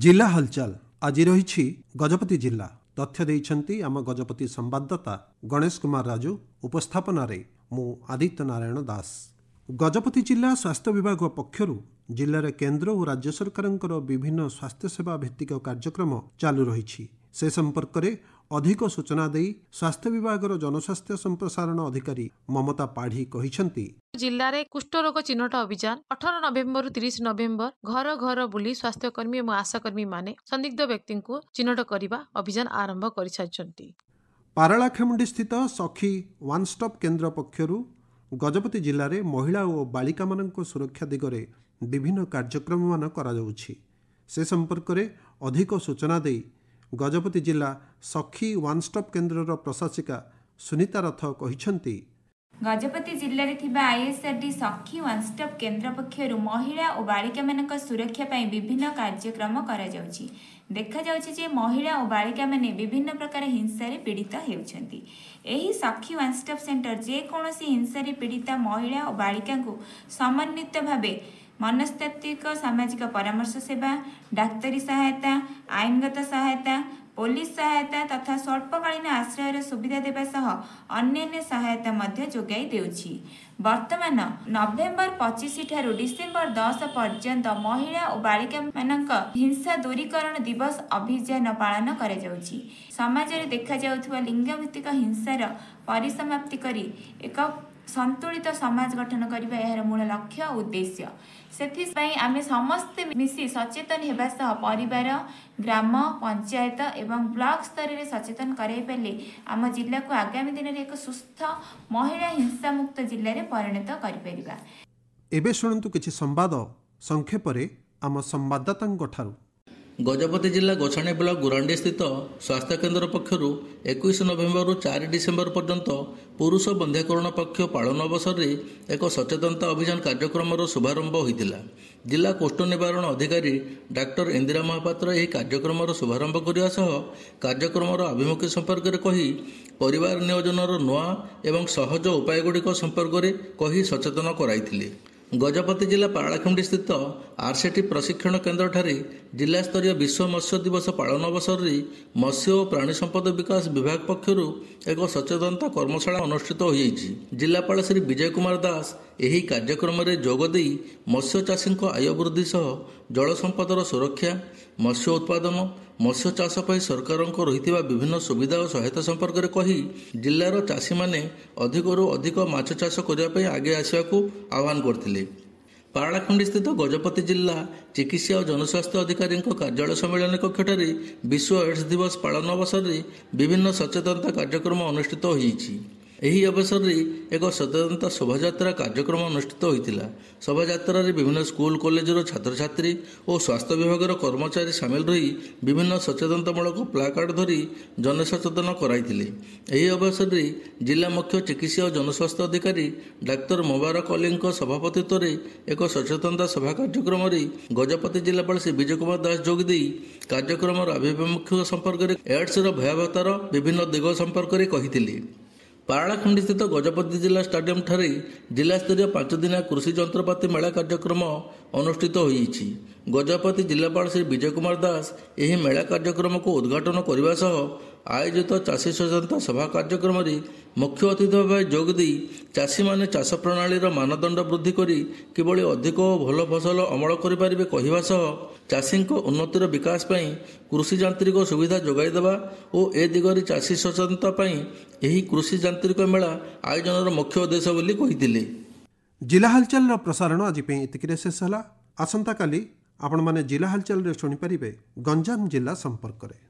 जिला हलचल आज रही गजपति जिला तथ्य देइछंती आम गजपति संवाददाता गणेश कुमार राजू उपस्थापन मु आदित्य नारायण दास। गजपति जिला स्वास्थ्य विभाग पक्षरु जिले केन्द्र और राज्य सरकार विभिन्न स्वास्थ्य सेवा भित्तिक कार्यक्रम चालू रही से संपर्क में अधिक सूचना दे स्वास्थ्य विभाग जनस्वास्थ्य संप्रसारण अधिकारी ममता पाढ़ी कहिसेंती जिले में कुष्ठरोग चिन्हट अभियान 18 नवेम्बर 30 नवेम्बर घर घर बुली स्वास्थ्यकर्मी और आशाकर्मी माने संदिग्ध व्यक्ति को चिन्हट करने अभियान आरंभ कर सारी। पारलाखेमुंडी स्थित सखी वन स्टॉप केन्द्र पक्षरु गजपति जिले में महिला और बालिका मानक सुरक्षा दिगरे विभिन्न कार्यक्रम मान करा जाउछि। से संपर्क में अधिक सूचना दे गजपति जिला सखी वन स्टॉप केन्द्र प्रशासिका सुनीता रथ कहिसेंती गजपति जिले में आईएसआरडी सखी वन स्टॉप केन्द्र पक्षर महिला और बालिका मानक सुरक्षा पाई विभिन्न कार्यक्रम करा जाउछि। देखा जाउछि जे महिला और बालिका माने विभिन्न प्रकार हिंसा रे पीड़ित हेउछंती। एही सखी वन स्टॉप सेंटर जे कोनोसी हिंसा रे पीड़ित महिला और बालिका को समन्वित भावे मनस्तात्विक सामाजिक परामर्श सेवा, डाक्तरी सहायता, आईनगत सहायता, पुलिस सहायता तथा स्वल्पकालीन आश्रय सुविधा देवा सह अन्य सहायता मध्य जोगाई देउछि। वर्तमान नवेम्बर 25 ठारू डिसेम्बर 10 पर्यंत महिला और बालिका मानक हिंसा दूरीकरण दिवस अभियान पालन करा जाउछि। समाज रे देखा जाउथवा लिंगभित्तिक हिंसार परिसमाप्ति करी एक संतुलित समाज गठन करबा यार मूल लक्ष्य उद्देश्य। सेथिपाई आमे समस्त मिसी सचेतन हेबा सह परिवार, ग्राम, पंचायत एवं ब्लॉक स्तर रे सचेतन कराई पेले आम जिला को आगामी दिन रे एक सुस्थ महिला हिंसा मुक्त जिल्ला रे परिणत करि परिबा। एबे शुणन्तु किछि संवाद संक्षेप रे आम संवाददातांक ठारू। गजपति जिला गोछाणी ब्लॉक गुरांडी स्थित स्वास्थ्य केन्द्र पक्षर 21 नवेम्बर 4 डिसेम्बर पर्यंत पुरुष बंध्याकरण पक्ष पालन अवसर में एक सचेतनता अभियान कार्यक्रम शुभारंभ होता। जिला कुष्ठ निवारण अधिकारी डाक्टर इंदिरा महापात्र यह कार्यक्रम शुभारंभ करने सह कार्यक्रम आभिमुख्य संपर्क में कही परिवार नियोजन नुआ एवं सहज उपाय गुड़िक संपर्क में कही सचेतन कराई। गजपति जिला पारलाखेमुंडी स्थित आरसीटी प्रशिक्षण केन्द्र ठारे जिला स्तरीय विश्व मत्स्य दिवस पालन अवसर में मत्स्य और प्राणी संपद विकास विभाग पक्षर एक सचेतनता कर्मशाला अनुष्ठित होइछि। जिलापाल श्री विजय कुमार दास यही कार्यक्रम में जोगदे मत्स्य चाषी आय वृद्धि सह जल संपदर सुरक्षा, मत्स्य उत्पादन, मत्स्य चाष पर सरकार रही विभिन्न सुविधा और सहायता संपर्क में कही जिलार चाषी मैंने अधिकरू अधिक माछ चाष करने आगे आसवाक आह्वान करते। पारलाखेमुंडी स्थित गजपति जिला चिकित्सा और जनस्वास्थ्य अधिकारी कार्यालय सम्मेलन कक्षठारे विश्व एड्स दिवस पालन अवसर में विभिन्न सचेतनता कार्यक्रम अनुष्ठित होइछि। एही अवसर में एक सचेतनता शोभायात्रा कार्यक्रम अनुष्ठित होता। शोभायात्रा विभिन्न स्कूल कॉलेजर छात्र छात्री और स्वास्थ्य विभाग कर्मचारी सामिल रही विभिन्न सचेतनतामूलक प्लाकार्ड धरी जनसचेतन कराइथिले। एही अवसर में जिला मुख्य चिकित्सा और जनस्वास्थ्य अधिकारी डाक्तर मुबारक अली सभापतित्व में एक सचेतनता सभा कार्यक्रम में गजपति जिलापाल श्री विजय कुमार दास जोगदे कार्यक्रम आभिमुख्य संपर्क में एड्स भयावहतार विभिन्न दिग संपर्क में कही। पारलाखेमुंडी स्थित गजपति जिला स्टाडियम ठारे जिला स्तरीय 5 दिनिया कृषि जंत्रपाति मेला कार्यक्रम अनुष्ठित होइछि। गजपति जिलापाल श्री विजय कुमार दास यही मेला कार्यक्रम को उद्घाटन करने सह आयोजित चाषी सचेतनता सभा कार्यक्रम में मुख्य अतिथि भाव जोगदे चाषी माने चाष प्रणाली मानदंड वृद्धि करी किभली अधिक भल फसल अमल करें कहवा सह चाषी उन्नतिर विकास पाई कृषि यांत्रिक सुविधा जोगाई देवा और ए दिगरे चाषी सचेतनता यही कृषि यांत्रिक मेला आयोजन मुख्य उद्देश्य बोली कहिथिले। जिला हलचल प्रसारण आज एतिकिरे शेष होला। आसंता काली आपण माने जिला हलचल रे सुनि परिबे गंजाम जिला संपर्क रे।